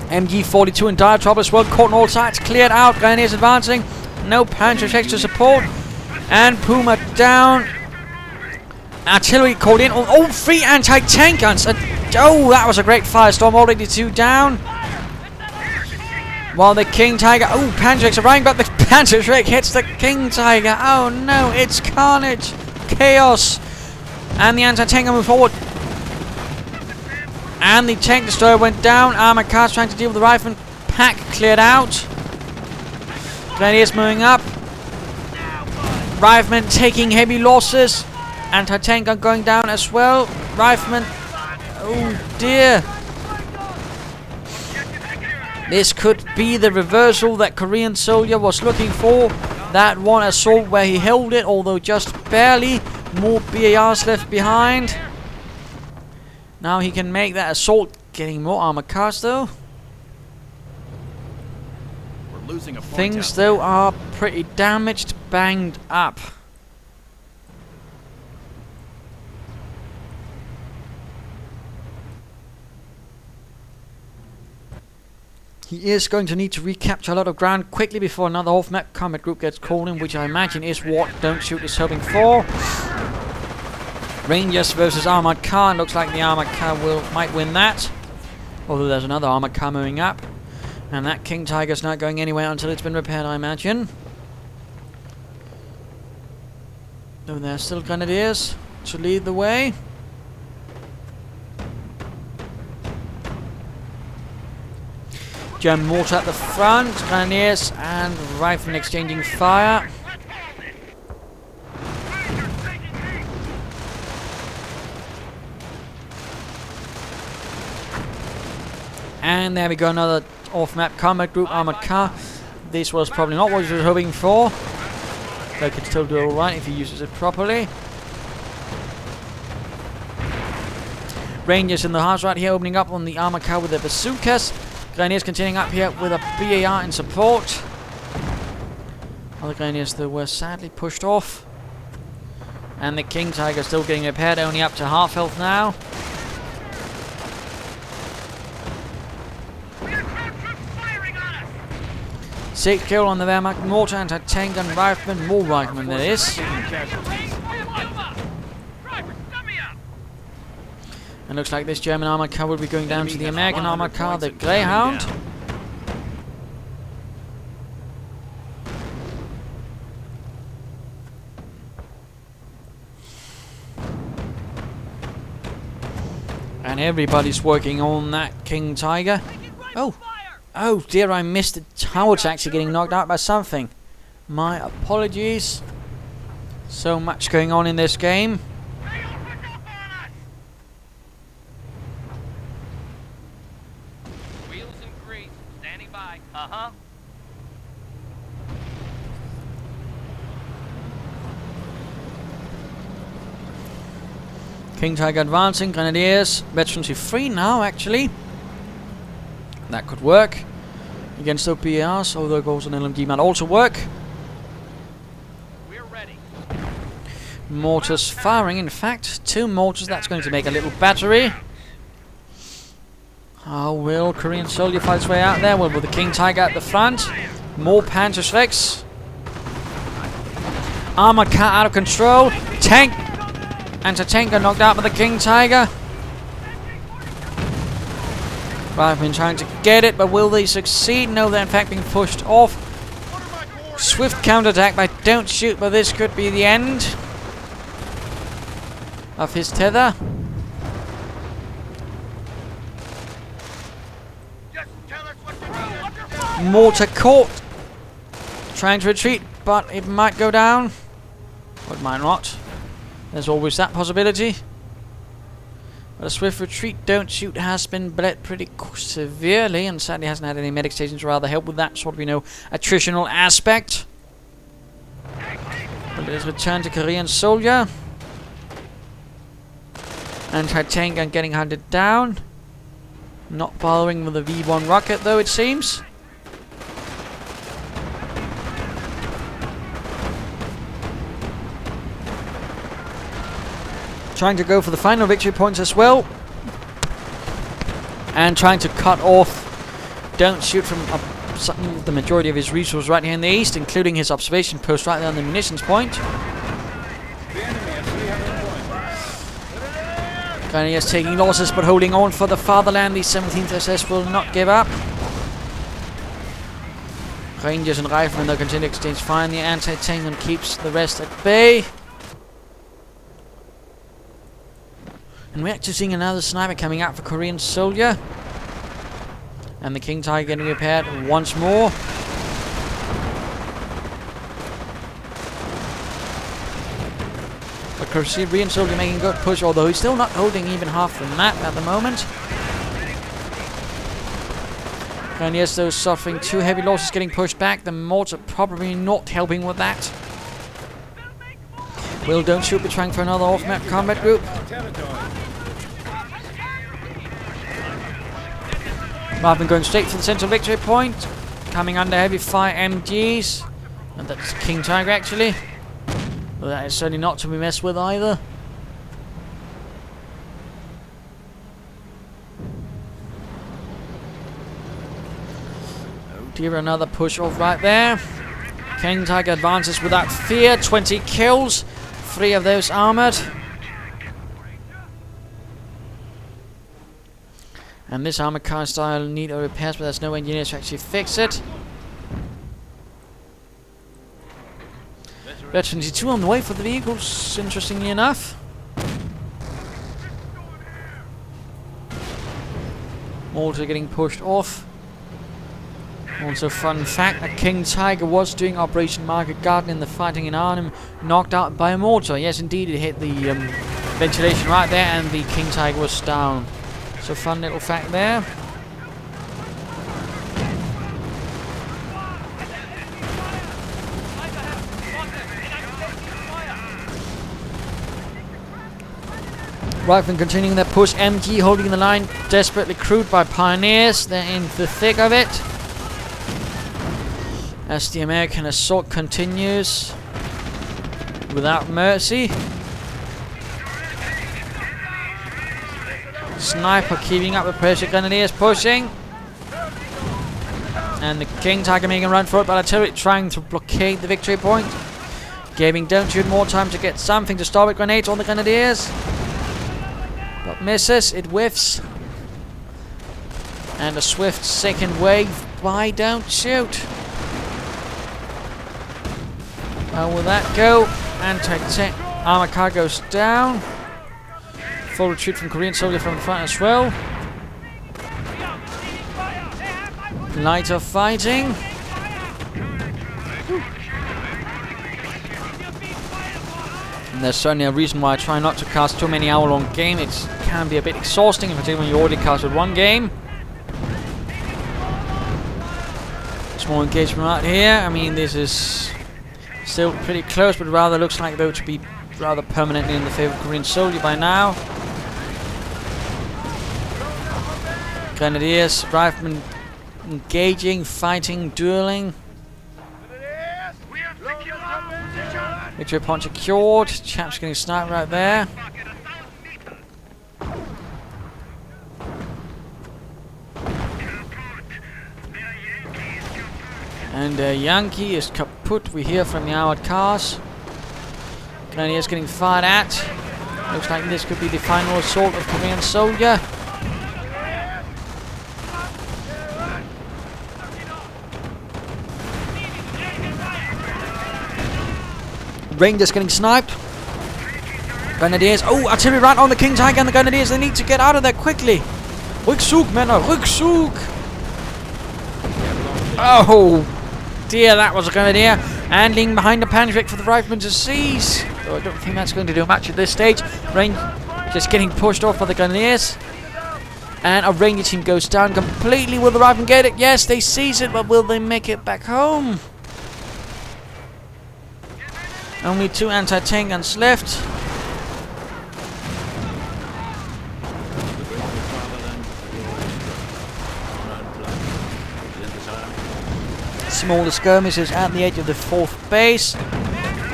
MG42 in dire trouble as well. Caught on all sides. Cleared out. Grenadiers advancing. No Panzer checks to support. And Puma down. Artillery called in. Oh, 3 anti-tank guns. Oh, that was a great firestorm. Already 2 down. While the King Tiger... Oh, Panzer's arriving, but the Panzer hits the King Tiger. Oh, no. It's carnage. Chaos. And the anti-tank move forward. And the tank destroyer went down. Armored cars trying to deal with the rifleman. Pack cleared out. Grenadiers moving up. Riflemen taking heavy losses. Anti-tank gun going down as well. Riflemen. Oh dear. This could be the reversal that KoreanSoldier was looking for. That one assault where he held it, although just barely. More BARs left behind. Now he can make that assault. Getting more armored cars though. We're losing a point Things out though there. are pretty damaged, banged up. He is going to need to recapture a lot of ground quickly before another off-map combat group gets called in, which I imagine is what Dontshoot is hoping for. Rangers versus armored car. Looks like the armored car might win that. Although there's another armored car moving up. And that King Tiger's not going anywhere until it's been repaired, I imagine. Though there's still Grenadiers to lead the way. German mortar at the front, Grenadiers and riflemen exchanging fire. And there we go, another off-map combat group, armored car. This was probably not what he was hoping for. They could still do alright if he uses it properly. Rangers in the house right here, opening up on the armored car with their bazookas. Grenadiers continuing up here with a BAR in support. Other Grenadiers though were sadly pushed off. And the King Tiger still getting repaired, only up to half health now. Sick kill on the Wehrmacht mortar, anti-tank gun, rifleman, more riflemen there is. And looks like this German armored car will be going down to the American armored car, the Greyhound. And everybody's working on that King Tiger. Oh dear, I missed it. Howard's actually getting knocked out by something. My apologies. So much going on in this game. Wheels and grease. Standing by. Uh-huh. King Tiger advancing, Grenadiers, veterans free now actually. That could work against OPARs, although goes an LMG might also work. We're ready. Mortars firing, in fact, 2 mortars, that's going to make a little battery. How will KoreanSoldier fight its way out there? Well, with the King Tiger at the front, more Panzer. Armored car out of control, tank, anti-tank got knocked out by the King Tiger. Riflemen trying to get it, but will they succeed? No, they're in fact being pushed off. Swift counterattack by Dontshoot, but this could be the end of his tether. Mortar caught. Trying to retreat, but it might go down. Or it might not. There's always that possibility. But a swift retreat, Dontshoot has been bled pretty severely, and sadly hasn't had any medic stations to rather help with that sort of, attritional aspect. But it is returned to KoreanSoldier. Anti-tank gun getting hunted down. Not bothering with the V1 rocket though, it seems. Trying to go for the final victory points as well. And trying to cut off Dontshoot from the majority of his resources right here in the east, including his observation post right there on the munitions point. Grenadiers taking losses but holding on for the fatherland. The 17th SS will not give up. Rangers and Riflemen, they'll continue to exchange fire, and the anti-tank keeps the rest at bay. And we're actually seeing another sniper coming out for KoreanSoldier. And the King Tiger getting repaired once more. But KoreanSoldier making a good push, although he's still not holding even half the map at the moment. And yes, those suffering 2 heavy losses, getting pushed back. The mortar probably not helping with that. Will Dontshoot be trying for another off-map combat group? Marvin going straight for the central victory point. Coming under heavy fire MGs. And that's King Tiger actually. Well, that is certainly not to be messed with either. Oh dear, another push off right there. King Tiger advances without fear. 20 kills. 3 of those armored. And this armored car style need a repairs, but there's no engineers to actually fix it. Veteran 2 on the way for the vehicles, interestingly enough. Also getting pushed off. Also, fun fact that King Tiger was doing Operation Market Garden in the fighting in Arnhem, knocked out by a mortar. Yes, indeed, it hit the ventilation right there, and the King Tiger was down. So, fun little fact there. Riflemen continuing their push. MG holding the line, desperately crewed by pioneers. They're in the thick of it. As the American assault continues without mercy. Sniper keeping up with pressure. Grenadiers pushing. And the King Tiger making a run for it, but artillery trying to blockade the victory point. Giving Dontshoot more time to get something to stop it. Grenades on the Grenadiers. But misses, it whiffs. And a swift second wave by Dontshoot. How will that go? Anti-tank armor car goes down. Full retreat from KoreanSoldier from the front as well. Lighter fighting. And there's certainly a reason why I try not to cast too many hour-long games. It can be a bit exhausting, particularly when you already casted one game. Small engagement right here. I mean, this is still pretty close, but rather looks like though to be rather permanently in the favor of KoreanSoldier by now. Grenadiers, Riflemen engaging, fighting, dueling. Victory point secured. Chaps getting sniped right there. And Yankee is kaput. We hear from the armored cars. Grenadiers getting fired at. Looks like this could be the final assault of KoreanSoldier. Rangers getting sniped. Grenadiers. Oh, artillery right on the King Tiger and the Grenadiers. They need to get out of there quickly. Rückzug, Männer. Rückzug. Oh, dear. That was a Grenadier. Handling behind the Panzer for the Riflemen to seize. So I don't think that's going to do much at this stage. Just getting pushed off by the Grenadiers. And a Ranger team goes down completely. Will the Riflemen get it? Yes, they seize it. But will they make it back home? Only 2 anti-tank guns left. Smaller skirmishes at the edge of the 4th base.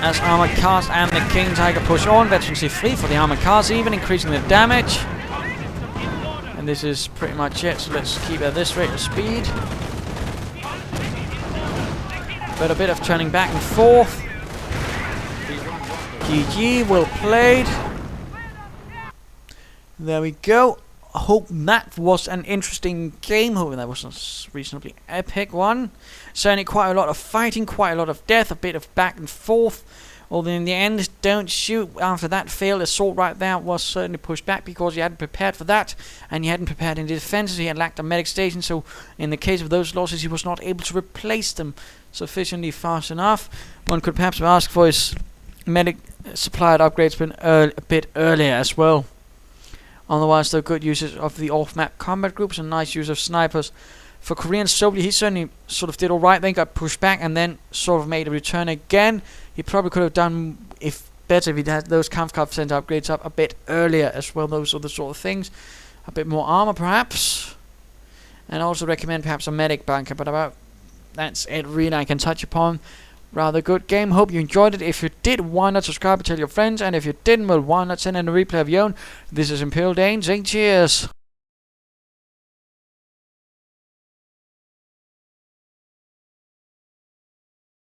As armored cars and the King Tiger push on. Veteran C3 for the armored cars, even increasing the damage. And this is pretty much it. So let's keep at this rate of speed. But a bit of turning back and forth. GG, well played. There we go. I hope that was an interesting game. Hope that was a reasonably epic one. Certainly quite a lot of fighting, quite a lot of death, a bit of back and forth. Although in the end, don't shoot. After that failed assault right there was certainly pushed back because he hadn't prepared for that. And he hadn't prepared in the defenses. He had lacked a medic station. So in the case of those losses, he was not able to replace them sufficiently fast enough. One could perhaps ask for his medic supplied upgrades a bit earlier as well. Otherwise, though, good uses of the off-map combat groups and nice use of snipers. For KoreanSoldier, he certainly sort of did alright, then got pushed back and then sort of made a return again. He probably could have done better if he'd had those Kampfkraft center upgrades up a bit earlier as well. Those are the sort of things. A bit more armor, perhaps. And I also recommend perhaps a medic bunker, but that's it really I can touch upon. Rather good game. Hope you enjoyed it. If you did, why not subscribe and tell your friends? And if you didn't, well, why not send in a replay of your own? This is Imperial Dane saying cheers.